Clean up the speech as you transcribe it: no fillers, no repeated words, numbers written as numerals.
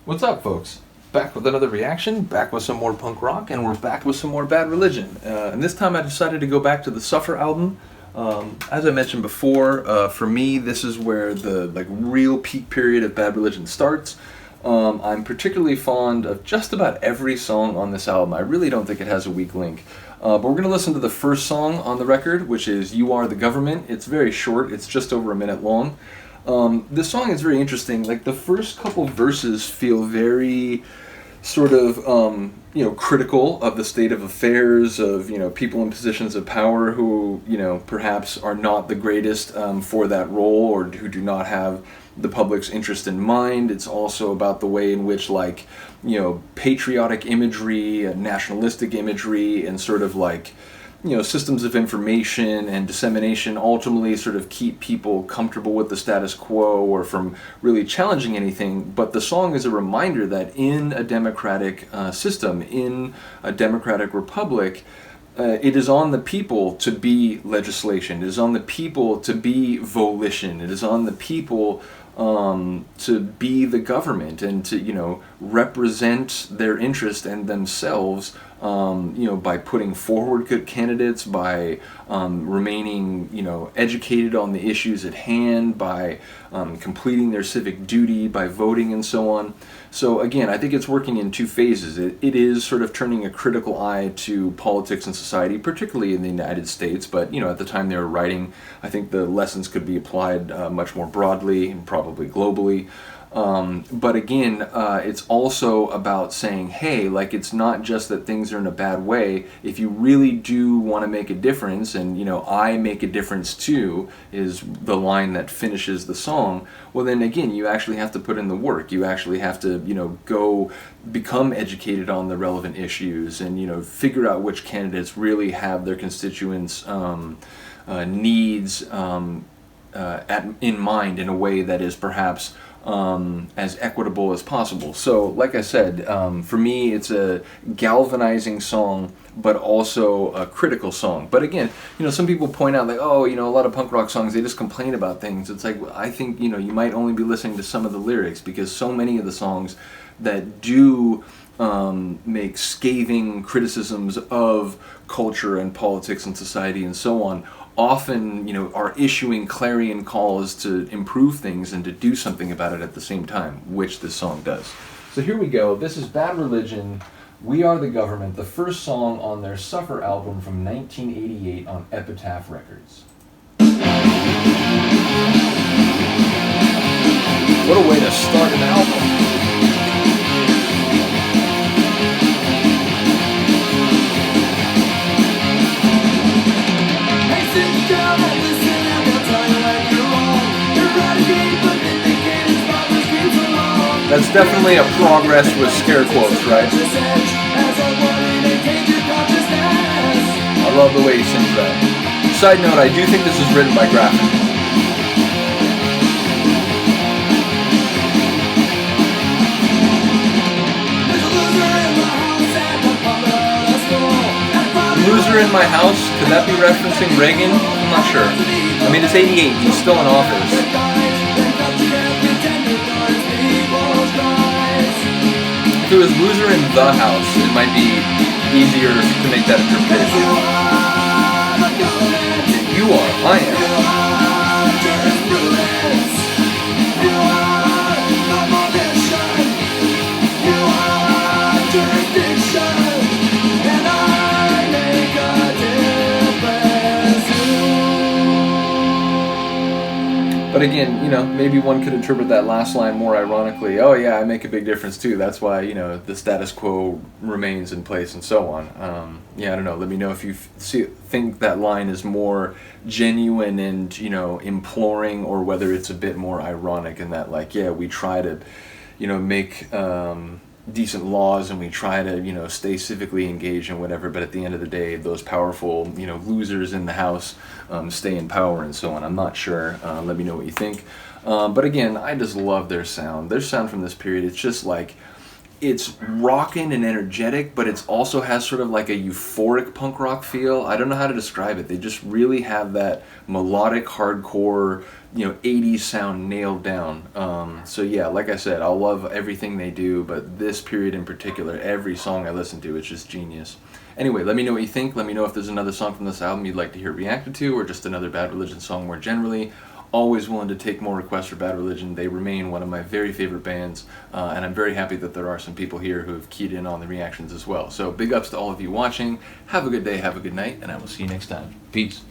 What's up, folks? Back with another reaction, back with some more punk rock, and we're back with some more Bad Religion. And this time I decided to go back to the Suffer album. As I mentioned before, for me, this is where the real peak period of Bad Religion starts. I'm particularly fond of just about every song on this album. I really don't think it has a weak link. But we're going to listen to the first song on the record, which is You Are the Government. It's very short, it's just over a minute long. This song is very interesting. Like, the first couple verses feel very sort of, critical of the state of affairs of, people in positions of power who, perhaps are not the greatest for that role, or who do not have the public's interest in mind. It's also about the way in which, patriotic imagery, nationalistic imagery, and sort of systems of information and dissemination ultimately sort of keep people comfortable with the status quo or from really challenging anything. But the song is a reminder that in a democratic system, in a democratic republic, it is on the people to be legislation. It is on the people to be volition. It is on the people to be the government and to, represent their interest and themselves, by putting forward good candidates, by remaining, educated on the issues at hand, by completing their civic duty, by voting and so on. So again, I think it's working in two phases. It is sort of turning a critical eye to politics and society, particularly in the United States, but at the time they were writing, I think the lessons could be applied much more broadly and probably globally. But again, it's also about saying, hey, it's not just that things are in a bad way. If you really do want to make a difference, and, I make a difference too, is the line that finishes the song, well then again, you actually have to put in the work. You actually have to, go become educated on the relevant issues and, figure out which candidates really have their constituents' needs in mind in a way that is perhaps as equitable as possible. So, like I said, for me, it's a galvanizing song, but also a critical song. But again, some people point out, a lot of punk rock songs, they just complain about things. It's I think, you might only be listening to some of the lyrics, because so many of the songs that do make scathing criticisms of culture and politics and society and so on often, are issuing clarion calls to improve things and to do something about it at the same time, which this song does. So here we go. This is Bad Religion, We Are the Government, the first song on their Suffer album from 1988 on Epitaph Records. What a way to start an album. That's definitely a progress with scare quotes, right? I love the way he sings that. Side note, I do think this is written by Graphic. Loser in my house, could that be referencing Reagan? I'm not sure. I mean, it's 88, he's still in office. If it was loser in the house, it might be easier to make that interpretation. You are, I am. But again, maybe one could interpret that last line more ironically. Oh yeah, I make a big difference too. That's why, the status quo remains in place and so on. I don't know. Let me know if you think that line is more genuine and, imploring, or whether it's a bit more ironic in that, we try to, make decent laws and we try to, stay civically engaged and whatever, but at the end of the day, those powerful, losers in the house stay in power and so on. I'm not sure. Let me know what you think. But again, I just love their sound. Their sound from this period, it's just it's rocking and energetic, but it also has sort of like a euphoric punk rock feel. I don't know how to describe it. They just really have that melodic hardcore, 80s sound nailed down. So yeah, like I said, I'll love everything they do, but this period in particular, every song I listen to, it's just genius. Anyway, let me know what you think. Let me know if there's another song from this album you'd like to hear reacted to, or just another Bad Religion song more generally. Always willing to take more requests for Bad Religion. They remain one of my very favorite bands, and I'm very happy that there are some people here who have keyed in on the reactions as well. So big ups to all of you watching. Have a good day, have a good night, and I will see you next time. Peace.